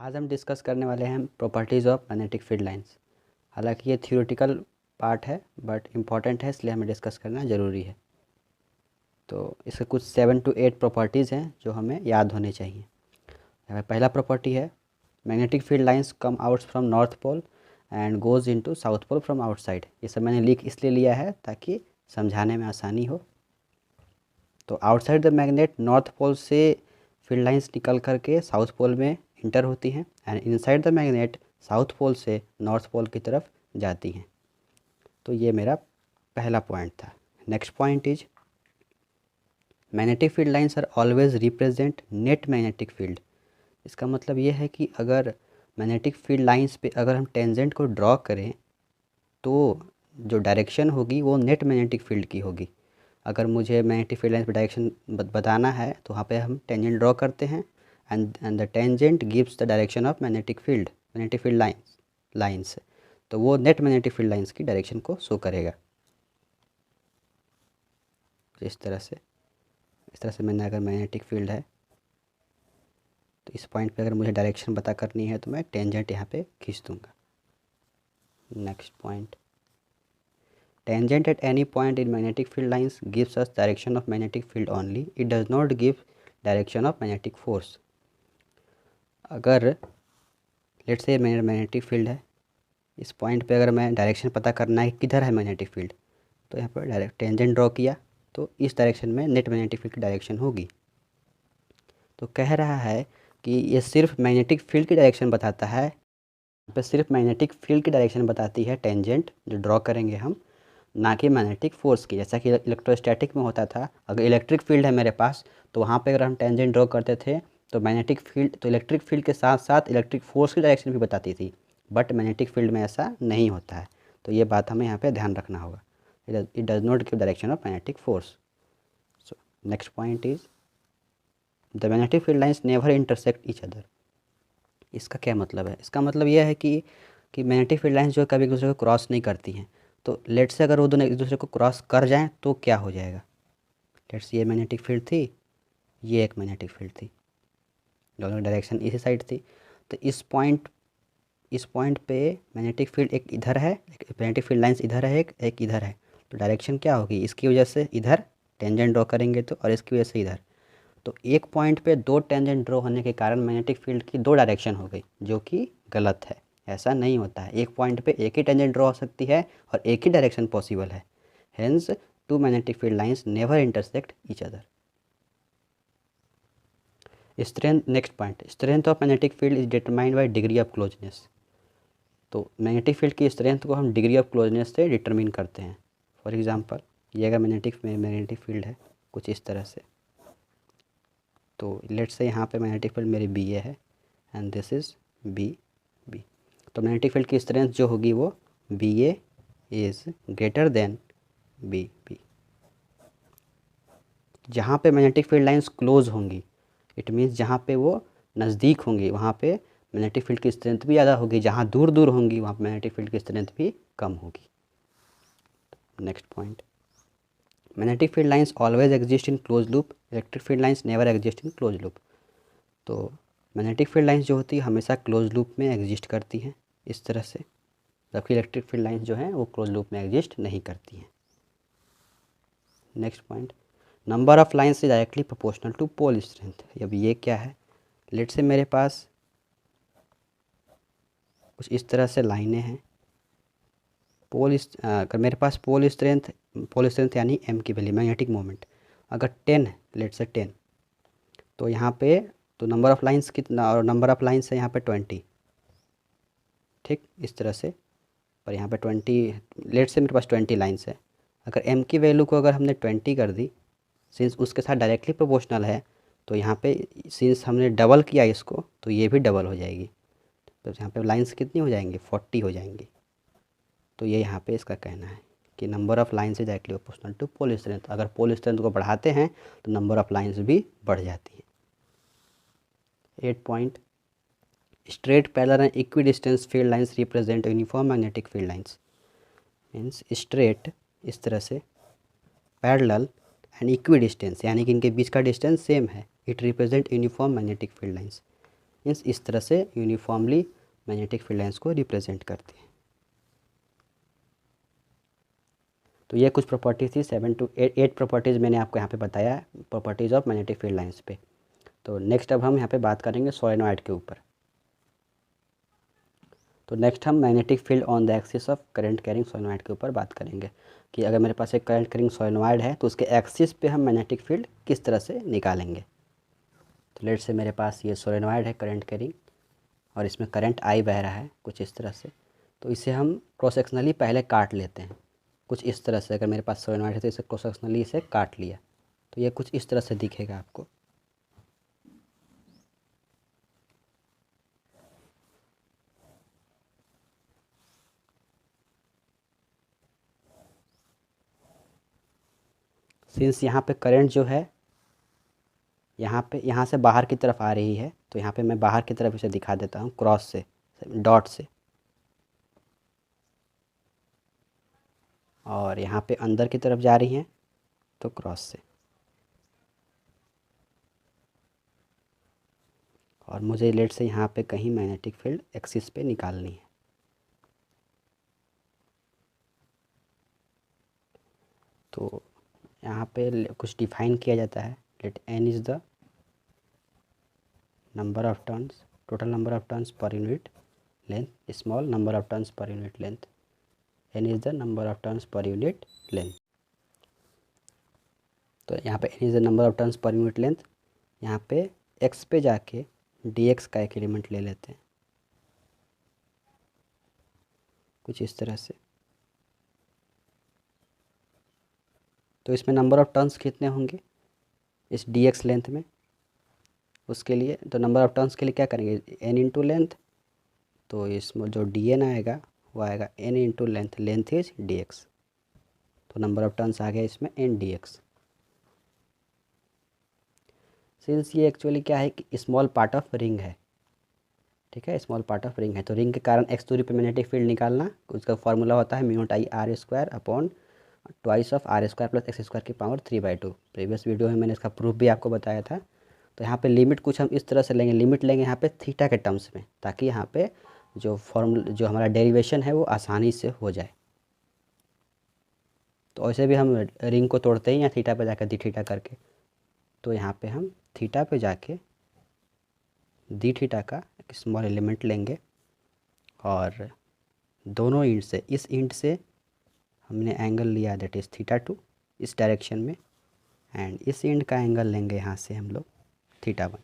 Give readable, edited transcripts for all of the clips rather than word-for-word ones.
आज हम डिस्कस करने वाले हैं properties of magnetic field lines. हालांकि ये थ्योरेटिकल पार्ट है बट इम्पॉर्टेंट है, इसलिए हमें डिस्कस करना ज़रूरी है। तो इसके कुछ 7 to 8 प्रॉपर्टीज़ हैं जो हमें याद होने चाहिए। यहाँ पे पहला प्रॉपर्टी है magnetic field lines come out from north pole and goes into south pole from outside. ये सब मैंने लिख इसलिए लिया है ताकि समझाने में आसानी हो। तो outside the magnet north pole से फील्ड लाइंस निकल करके साउथ पोल में इंटर होती हैं and inside the magnet south pole से नॉर्थ पोल की तरफ जाती हैं। तो ये मेरा पहला पॉइंट था। Next point is magnetic field lines are always represent net magnetic field. इसका मतलब ये है कि अगर मैग्नेटिक फील्ड लाइंस पे अगर हम टेंजेंट को ड्रॉ करें तो जो डायरेक्शन होगी वो नेट मैग्नेटिक फील्ड की होगी। अगर मुझे मैग्नेटिक फील्ड लाइंस पर डायरेक्शन बताना है तो वहाँ पे हम टेंजेंट ड्रॉ करते हैं and the tangent gives the direction of magnetic field lines. तो वो नेट मैग्नेटिक फील्ड लाइंस की डायरेक्शन को शो करेगा। इस तरह से मैंने अगर मैग्नेटिक फील्ड है तो इस पॉइंट पे अगर मुझे डायरेक्शन पता करनी है तो मैं टेंजेंट यहाँ पे खींच दूँगा। Next point, tangent at any point in magnetic field lines gives us direction of magnetic field only. It does not give direction of magnetic force. अगर लेट्स से मैग्नेटिक फील्ड है, इस पॉइंट पे अगर मैं डायरेक्शन पता करना है किधर है मैग्नेटिक फील्ड, तो यहाँ पर डायरेक्ट टेंजेंट ड्रॉ किया तो इस डायरेक्शन में नेट मैग्नेटिक फील्ड की डायरेक्शन होगी। तो कह रहा है कि ये सिर्फ मैग्नेटिक फील्ड की डायरेक्शन बताता है, यहाँ पर सिर्फ मैग्नेटिक फील्ड की डायरेक्शन बताती है टेंजेंट जो ड्रॉ करेंगे हम, ना कि मैग्नेटिक फोर्स की। जैसा कि इलेक्ट्रोस्टैटिक में होता था, अगर इलेक्ट्रिक फील्ड है मेरे पास तो वहाँ पे अगर हम टेंजेंट ड्रॉ करते थे तो मैग्नेटिक फील्ड तो इलेक्ट्रिक फील्ड के साथ साथ इलेक्ट्रिक फोर्स की डायरेक्शन भी बताती थी, बट मैग्नेटिक फील्ड में ऐसा नहीं होता है। तो ये बात हमें यहाँ पे ध्यान रखना होगा। It does not give direction of magnetic force. So next point is the magnetic field lines never intersect each other. इसका क्या मतलब है? इसका मतलब यह है कि मैग्नेटिक फील्ड लाइंस जो है कभी एक दूसरे को क्रॉस नहीं करती हैं। तो लेट्स से अगर वो दोनों एक दूसरे को क्रॉस कर जाएं तो क्या हो जाएगा? लेट्स ये मैग्नेटिक फील्ड थी, ये एक मैग्नेटिक फील्ड थी, दोनों डायरेक्शन इसी साइड थी। तो इस पॉइंट पे मैग्नेटिक फील्ड एक इधर है, एक मैग्नेटिक फील्ड लाइंस इधर है, एक इधर है। तो डायरेक्शन क्या होगी? इसकी वजह से इधर टेंजेंट ड्रॉ करेंगे तो, और इसकी वजह से इधर। तो एक पॉइंट पे दो टेंजेंट ड्रॉ होने के कारण मैग्नेटिक फील्ड की दो डायरेक्शन हो गई, जो कि गलत है। ऐसा नहीं होता है। एक पॉइंट पे एक ही टेंजेंट ड्रॉ हो सकती है और एक ही डायरेक्शन पॉसिबल है। Hence two magnetic field lines never intersect each other. Strength, next point, strength of magnetic field is determined by degree of closeness. तो मैग्नेटिक फील्ड की स्ट्रेंथ को हम डिग्री ऑफ क्लोजनेस से डिटरमिन करते हैं। For example ये अगर magnetic field है कुछ इस तरह से, तो लेट्स से यहाँ पे मैग्नेटिक फील्ड मेरी बी ए है एंड दिस इज़ बी। तो मैग्नेटिक फील्ड की स्ट्रेंथ जो होगी वो B A is greater than B. जहाँ पे मैग्नेटिक फील्ड लाइंस क्लोज होंगी, इट मीन्स जहाँ पे वो नज़दीक होंगी वहाँ पे मैग्नेटिक फील्ड की स्ट्रेंथ भी ज़्यादा होगी, जहाँ दूर दूर होंगी वहाँ मैग्नेटिक फील्ड की स्ट्रेंथ भी कम होगी। Next point, magnetic field lines always exist in close loop, electric field lines never exist in close loop. तो मैग्नेटिक फील्ड लाइंस जो होती है हमेशा क्लोज लूप में एग्जिस्ट करती हैं इस तरह से, जबकि इलेक्ट्रिक फील्ड लाइंस जो हैं वो क्लोज लूप में एग्जिस्ट नहीं करती हैं। Next point, number of lines is directly proportional to pole strength. अब ये क्या है? लेट से मेरे पास कुछ इस तरह से लाइनें हैं, अगर मेरे पास पोल स्ट्रेंथ यानी एम की वैल्यू, मैग्नेटिक मोमेंट अगर 10 है, लेट से 10, तो यहाँ पे तो नंबर ऑफ़ लाइंस कितना, और नंबर ऑफ़ लाइंस है यहाँ पे 20, ठीक इस तरह से। पर यहाँ पे 20, लेट से मेरे पास 20 लाइंस है। अगर एम की वैल्यू को अगर हमने 20 कर दी, सिंस उसके साथ डायरेक्टली प्रोपोर्शनल है, तो यहाँ पे सिंस हमने डबल किया इसको तो ये भी डबल हो जाएगी। तो यहाँ पे लाइंस कितनी हो जाएंगी? 40 हो जाएंगी। तो ये यहाँ पे इसका कहना है कि number of lines is directly proportional to pole strength. अगर पोल स्ट्रेंथ को बढ़ाते हैं तो नंबर ऑफ़ लाइंस भी बढ़ जाती है। 8 point, straight parallel and equidistance field lines represent uniform magnetic field lines. Means straight इस तरह से, पैरेलल एंड इक्विडिस्टेंस यानी कि इनके बीच का डिस्टेंस सेम है, it represent uniform magnetic field lines. Means इस तरह से यूनिफॉर्मली मैग्नेटिक फील्ड लाइंस को रिप्रेजेंट करते हैं। तो ये कुछ प्रॉपर्टीज थी, 7 to 8 प्रॉपर्टीज़ मैंने आपको यहाँ पे बताया properties of magnetic field lines पे। तो नेक्स्ट अब हम यहाँ पे बात करेंगे सोलेनॉइड के ऊपर। तो नेक्स्ट हम magnetic field on the axis of current carrying solenoid के ऊपर बात करेंगे कि अगर मेरे पास एक करंट कैरिंग सोलेनॉइड है तो उसके एक्सिस पे हम मैग्नेटिक फील्ड किस तरह से निकालेंगे। तो लेट से मेरे पास ये सोलेनॉइड है करंट कैरिंग और इसमें करंट आई बह रहा है कुछ इस तरह से। तो इसे हम क्रॉस सेक्शनली पहले काट लेते हैं कुछ इस तरह से। अगर मेरे पास सोलेनॉइड है तो इसे क्रॉस सेक्शनली इसे काट लिया तो ये कुछ इस तरह से दिखेगा आपको। सिंस यहाँ पे करंट जो है यहाँ से बाहर की तरफ आ रही है तो यहाँ पे मैं बाहर की तरफ इसे दिखा देता हूँ क्रॉस से, डॉट से, और यहाँ पे अंदर की तरफ जा रही हैं तो क्रॉस से। और मुझे लेट से यहाँ पे कहीं मैग्नेटिक फील्ड एक्सिस पे निकालनी है। तो यहाँ पे कुछ डिफाइन किया जाता है। Let n is the number of turns, total number of turns per unit length, small number of turns per unit length, n is the number of turns per unit length. तो यहाँ पे n is the number of turns per unit length. यहाँ पे x पे जाके dx का एक element ले लेते हैं कुछ इस तरह से। तो इसमें नंबर ऑफ टर्न्स कितने होंगे इस dx लेंथ में, उसके लिए तो नंबर ऑफ टर्न्स के लिए क्या करेंगे n इंटू लेंथ। तो इसमें जो dn आएगा वो आएगा n into length, length is dx। तो नंबर ऑफ टर्न्स आ गया इसमें n dx। सिंस ये एक्चुअली क्या है कि स्मॉल पार्ट ऑफ रिंग है, ठीक है, स्मॉल पार्ट ऑफ रिंग है। तो रिंग के कारण x दूरी पे मैग्नेटिक फील्ड निकालना, उसका फॉर्मूला होता है mu naught I R square upon twice of R square plus x square की पावर 3/2। प्रीवियस वीडियो में मैंने इसका प्रूफ भी आपको बताया था। तो यहाँ पे लिमिट कुछ हम इस तरह से लेंगे, लिमिट लेंगे यहाँ पे थीटा के टर्म्स में, ताकि यहाँ पे जो हमारा डेरिवेशन है वो आसानी से हो जाए। तो ऐसे भी हम रिंग को तोड़ते ही यहाँ थीटा पे जाकर दी थीटा करके। तो यहाँ पे हम थीटा पे जाके दी थीटा का एक स्मॉल एलिमेंट लेंगे और दोनों इंड से, इस इंड से हमने एंगल लिया दैट इज़ थीटा 2 इस डायरेक्शन में, एंड इस इंड का एंगल लेंगे यहाँ से हम लोग theta 1।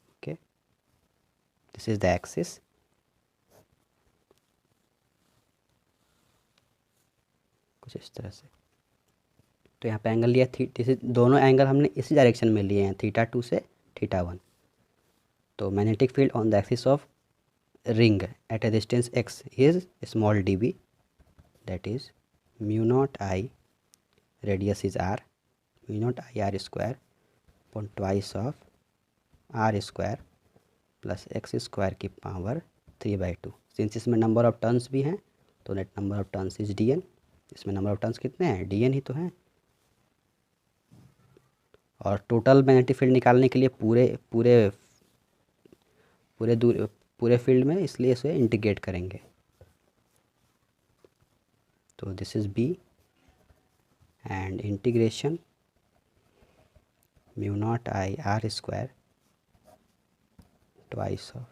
Okay, this is the axis. कुछ इस तरह से। तो यहाँ पे एंगल लिया दोनों एंगल हमने इसी डायरेक्शन में लिए हैं थीटा 2 से थीटा 1। तो magnetic field on the axis of ring at A distance x is small dB, that is mu naught I, radius is r, mu naught I r square upon twice of r square plus x square की power 3/2। Since इसमें number of turns भी हैं तो net number of turns is dn। इसमें number of turns कितने हैं, dn ही तो हैं। और टोटल मैग्नेटिक फील्ड निकालने के लिए पूरे पूरे पूरे दूर पूरे फील्ड में, इसलिए इसे इंटीग्रेट करेंगे। तो this is b and integration mu naught I R square twice of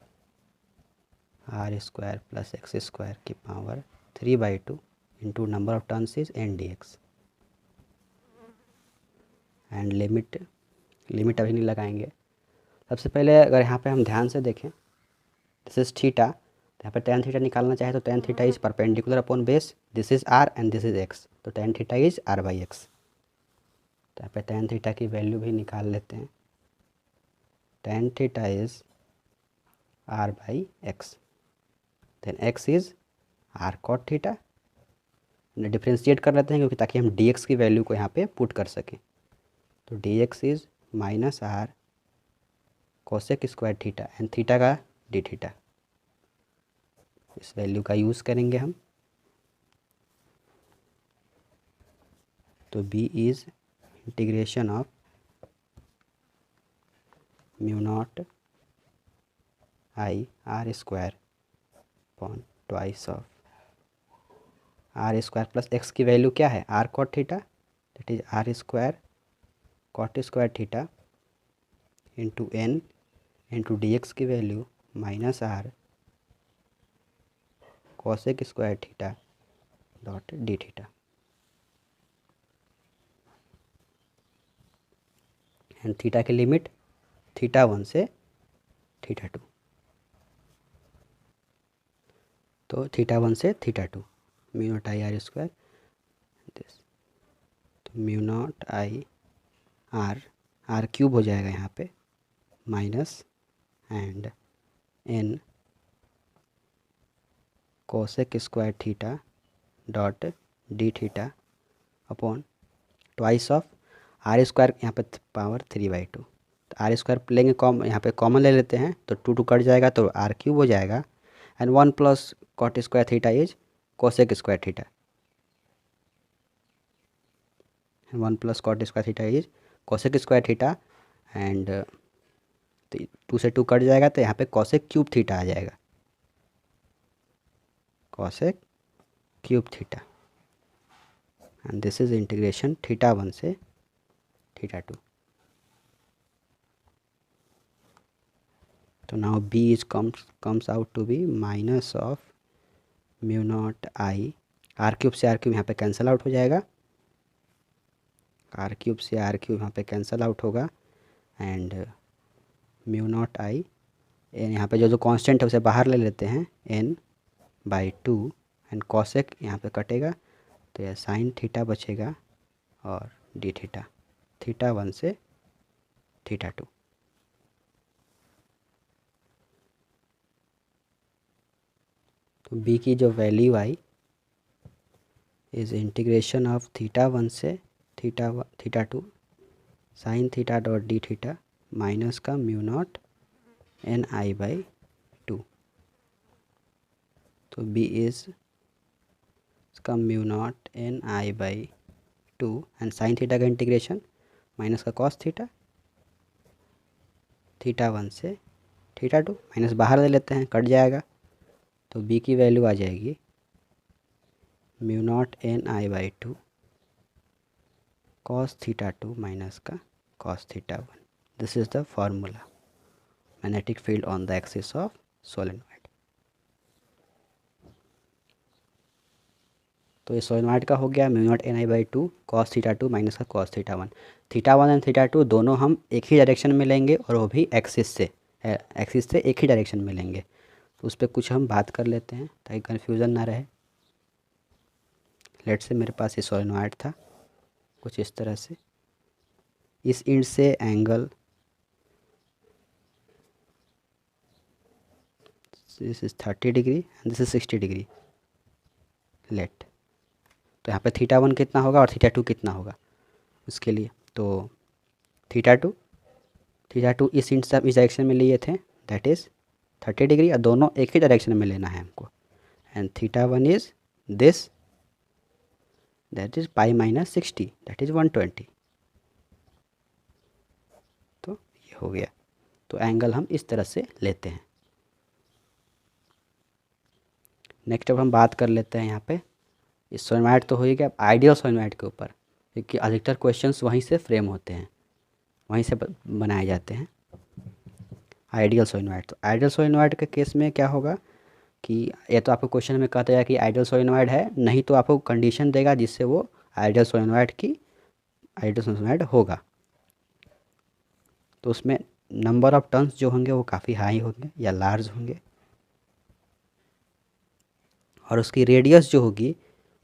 R square plus x square की power 3/2 into number of turns is n dx। And limit अभी नहीं लगाएंगे। सबसे पहले अगर यहाँ पे हम ध्यान से देखें, दिस इज़ थीटा, तो यहाँ पे tan थीटा निकालना चाहे तो tan theta is perpendicular upon base, this is r and this is x। तो tan थीटा इज़ r/x। तो यहाँ पे tan थीटा की वैल्यू भी निकाल लेते हैं। tan theta is r/x, then x is r cot theta. Differentiate कर लेते हैं क्योंकि ताकि हम dx की वैल्यू को यहाँ पे पुट कर सकें। तो dx is minus r cosec square theta and theta का डी थीटा। इस वैल्यू का यूज़ करेंगे हम। तो b is integration of mu naught I R square upon twice of R square plus X की वैल्यू क्या है, R cot theta, that is R square cot square theta into N into D X की value minus R cosec square theta dot D theta and theta की limit theta 1 से theta 2, तो theta 1 से theta 2 mu naught I R square this, तो mu naught I R, R cube हो जाएगा यहाँ पे minus and N cosec square theta dot D theta upon twice of R square, यहाँ पे पावर 3/2, तो आर स्क्वायर लेंगे यहाँ पे कॉमन ले लेते हैं तो 2 कट जाएगा तो आर क्यूब हो जाएगा and 1 plus cot square theta is cosec square theta, 1 plus cot square theta is cosec square theta and 2 से 2 कट जाएगा तो यहाँ पे कोसेक क्यूब थीटा आ जाएगा, cosec cube theta and this is integration theta 1 से थीटा 2. तो now b is comes out to be minus of mu naught I, R cube से आर क्यूब यहाँ पे कैंसिल आउट हो जाएगा, आर क्यूब से आर क्यूब यहाँ पे कैंसिल आउट होगा and mu naught I N, यहाँ पे जो जो कांस्टेंट है उसे बाहर ले लेते हैं n/2 एंड कॉसेक यहाँ पे कटेगा तो यह साइन थीटा बचेगा और डी थीटा, थीटा 1 से थीटा 2. तो b की जो value I is integration of theta 1 से theta 2 sine theta dot D theta minus का mu naught N I by 2, तो b इज का mu naught N I by 2 and sine theta का integration minus का cos theta, theta 1 से theta 2 minus बाहर ले लेते हैं कट जाएगा तो b की वैल्यू आ जाएगी mu naught N I by 2 cos theta 2 minus का cos theta 1. This is the formula magnetic field on the axis of solenoid. तो ये सोलेनॉइड का हो गया mu naught N I by 2 cos theta 2 minus का cos theta 1. Theta 1 and theta 2 दोनों हम एक ही डायरेक्शन में लेंगे और वो भी एक्सिस से एक ही डायरेक्शन में लेंगे, तो उस पर कुछ हम बात कर लेते हैं ताकि कन्फ्यूज़न ना रहे. लेट से मेरे पास ये सोलेनॉइड था कुछ इस तरह से, इस एंड से angle this is 30 degree and this is 60 degree let, तो यहाँ पे थीटा 1 कितना होगा और थीटा 2 कितना होगा उसके लिए, तो थीटा 2 इस एंड से इस डायरेक्शन में लिए थे दैट इज़ 30 डिग्री और दोनों एक ही डायरेक्शन में लेना है हमको and theta 1 is this that is pi minus 60 that is 120, तो ये हो गया. तो एंगल हम इस तरह से लेते हैं. नेक्स्ट अब हम बात कर लेते हैं यहाँ पे इस सोलेनॉइड तो हो ही गया, आइडियल सोलेनॉइड के ऊपर, क्योंकि अधिकतर क्वेश्चंस वहीं से फ्रेम होते हैं, वहीं से बनाए जाते हैं आइडियल सोलेनॉइड. तो आइडियल सोलेनॉइड के केस में क्या होगा कि ये तो आपको क्वेश्चन में कहता है कि आइडियल सोलेनॉइड है, नहीं तो आपको कंडीशन देगा जिससे वो आइडियल सोलेनॉइड होगा. तो उसमें नंबर ऑफ टर्न्स जो होंगे वो काफ़ी हाई होंगे या लार्ज होंगे और उसकी रेडियस जो होगी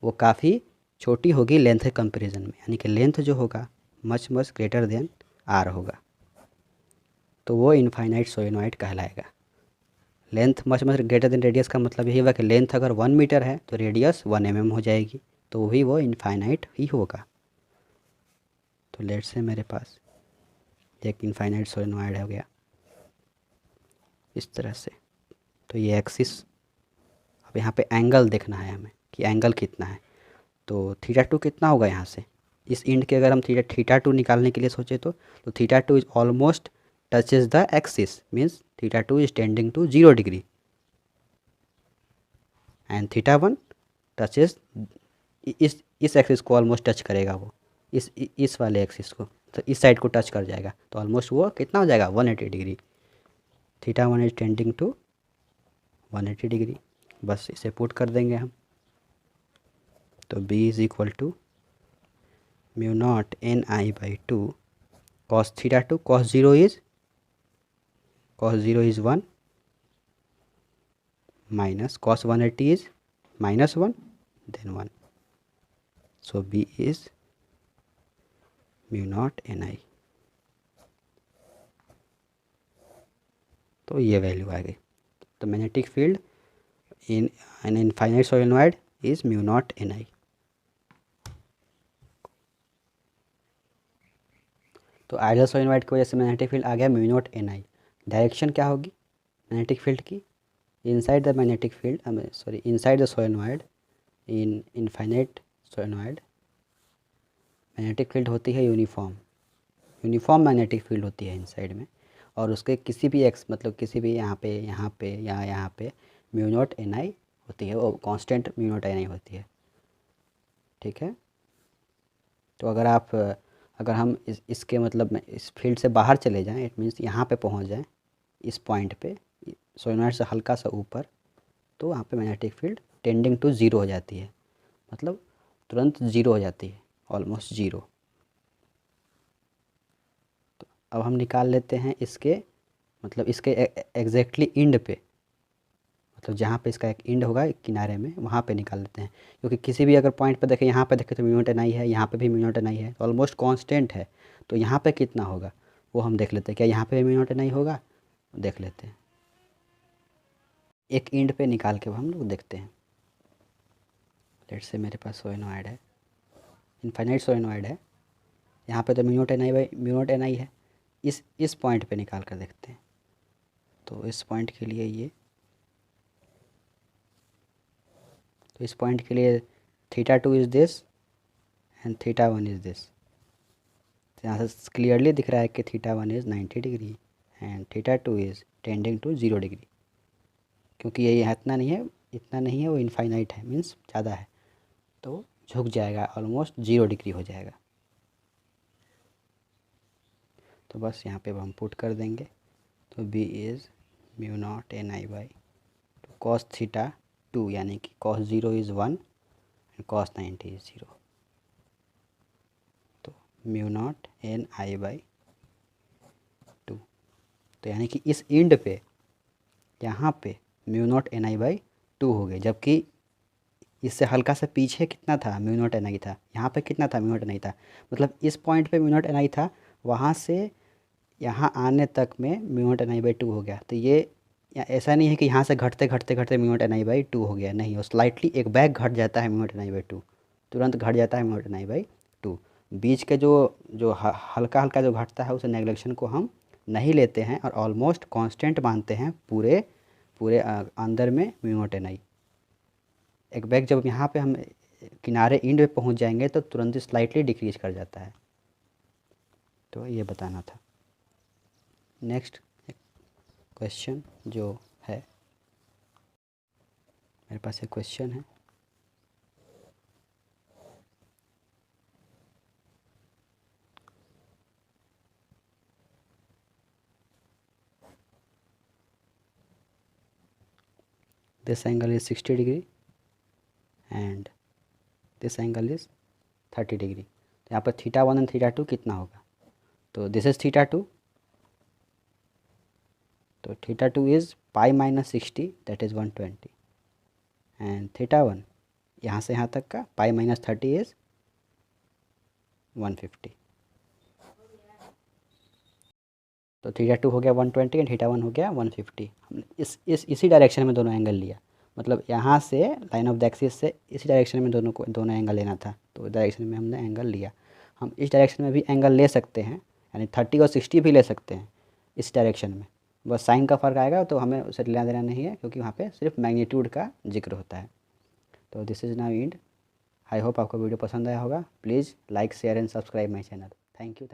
वो काफ़ी छोटी होगी लेंथ के कंपैरिजन में, यानी कि लेंथ जो होगा मच ग्रेटर देन आर होगा, तो वो इनफाइनाइट सोलेनॉइड कहलाएगा. Length much greater than radius का मतलब यही हुआ कि लेंथ अगर 1 मीटर है तो रेडियस 1 mm हो जाएगी, तो वही वो इनफाइनाइट ही होगा. तो लेट से मेरे पास एक इनफाइनाइट सोलेनॉइड हो गया इस तरह से. तो ये एक्सिस, अब यहाँ पे एंगल देखना है हमें कि एंगल कितना है, तो थीटा 2 कितना होगा यहाँ से इस एंड के, अगर हम थीटा 2 निकालने के लिए सोचे तो theta 2 is almost touches the axis, means theta 2 is tending to 0 degree, and theta 1 touches इस एक्सिस को ऑलमोस्ट टच करेगा वो, इस वाले एक्सिस को, तो इस साइड को टच कर जाएगा, तो ऑलमोस्ट वो कितना हो जाएगा 180 degree. Theta 1 is tending to 180 degree. बस इसे पुट कर देंगे हम, तो b is equal to mu naught N I by 2 cos theta 2, cos zero is 1 minus cos 180 is -1 then 1, so b is mu naught N I. तो ये value आ गई। तो magnetic field in an infinite solenoid is mu naught N I. तो ideal solenoid की वजह से magnetic field आ गया म्यू नॉट एन आई। डायरेक्शन क्या होगी मैग्नेटिक फील्ड की? Inside the magnetic field, sorry, inside the solenoid, in infinite solenoid magnetic field होती है यूनिफॉर्म मैग्नेटिक फील्ड होती है इनसाइड में, और उसके किसी भी एक्स, मतलब किसी भी यहाँ पे या यहाँ पे म्यू नॉट एन आई होती है, वो कांस्टेंट म्यू नॉट एन आई होती है। ठीक है, तो अगर हम इसके मतलब इस फील्ड से बाहर चले जाएं, इट मीन्स यहाँ पे पहुँच जाएं, इस पॉइंट पे सोलेनॉइड से हल्का सा ऊपर, तो वहाँ पे magnetic field tending to zero हो जाती है, मतलब तुरंत ज़ीरो हो जाती है, ऑलमोस्ट ज़ीरो। तो अब हम निकाल लेते हैं इसके, मतलब इसके एग्जैक्टली इंड पे, मतलब जहाँ पे इसका एक इंड होगा एक किनारे में, वहाँ पे निकाल लेते हैं, क्योंकि किसी भी अगर पॉइंट पे देखें, यहाँ पे देखें तो म्यू नॉट एन आई है, यहाँ पे भी म्यू नॉट एन आई है, ऑलमोस्ट कांस्टेंट है। तो यहाँ पे कितना होगा वो हम देख लेते हैं, क्या यहाँ पे म्यू नॉट एन आई होगा, देख लेते हैं। एक इंड पे निकाल के हम लोग देखते हैं। लेट्स से मेरे पास सोलेनॉइड है, इनफाइनाइट सोलेनॉइड है, यहाँ पे तो म्यू नॉट एन आई है, इस पॉइंट पे निकाल कर देखते हैं। तो इस पॉइंट के लिए ये, तो इस पॉइंट के लिए theta 2 is this and theta 1 is this. तो यहाँ से क्लियरली दिख रहा है कि theta 1 is 90 degree and theta 2 is tending to 0 degree, क्योंकि ये इतना नहीं है, वो इनफाइनाइट है, मीन्स ज़्यादा है, तो झुक जाएगा, ऑलमोस्ट 0 डिग्री हो जाएगा। तो बस यहाँ पे हम पुट कर देंगे, तो b is mu naught N I by cos theta 2, यानी कि cos 0 is 1 and cos 90 is 0, तो mu naught N I by 2। तो यानी कि इस इंड पे यहाँ पे mu naught N I by 2 हो गए, जबकि इससे हल्का सा पीछे कितना था, म्यू नॉट एन आई था, यहाँ पे कितना था, म्यू नॉट एन आई था, मतलब इस पॉइंट पे म्यू नॉट एन आई था, वहाँ से यहाँ आने तक में mu naught N I by 2 हो गया। तो ये ऐसा नहीं है कि यहाँ से घटते mu naught N I by 2 हो गया, नहीं, वो स्लाइटली एक बैग घट जाता है mu naught N I by 2, तुरंत घट जाता है mu naught N I by 2। बीच के जो हल्का जो घटता है, उस नेगलेक्शन को हम नहीं लेते हैं और ऑलमोस्ट कांस्टेंट मानते हैं पूरे अंदर में म्यू नॉट एन आई। एक बैग जब यहाँ पे हम किनारे इंड पे पहुँच जाएंगे तो तुरंत स्लाइटली डिक्रीज कर जाता है। तो ये बताना था। नेक्स्ट क्वेश्चन जो है, मेरे पास एक क्वेश्चन है, this angle is 60 degree and this angle is 30 degree. तो यहाँ पर थीटा 1 एंड थीटा 2 कितना होगा? तो दिस इज थीटा 2, तो theta 2 is pi minus 60, that is 120, and theta 1 यहाँ से यहाँ तक का पाई माइनस 30 इज़ 150। तो थीटा 2 हो गया 120 एंड थीटा 1 हो गया 150। हमने इसी डायरेक्शन में दोनों एंगल लिया, मतलब यहाँ से लाइन ऑफ द एक्सिस से इसी डायरेक्शन में दोनों एंगल लेना था, तो डायरेक्शन में हमने एंगल लिया। हम इस डायरेक्शन में भी एंगल ले सकते हैं, यानी 30 और 60 भी ले सकते हैं इस डायरेक्शन में, बस साइन का फ़र्क आएगा, तो हमें उसे लेना देना नहीं है, क्योंकि वहाँ पे सिर्फ मैग्नीट्यूड का जिक्र होता है। तो this is now and. I hope आपको वीडियो पसंद आया होगा। Please like, share and subscribe my channel. Thank you.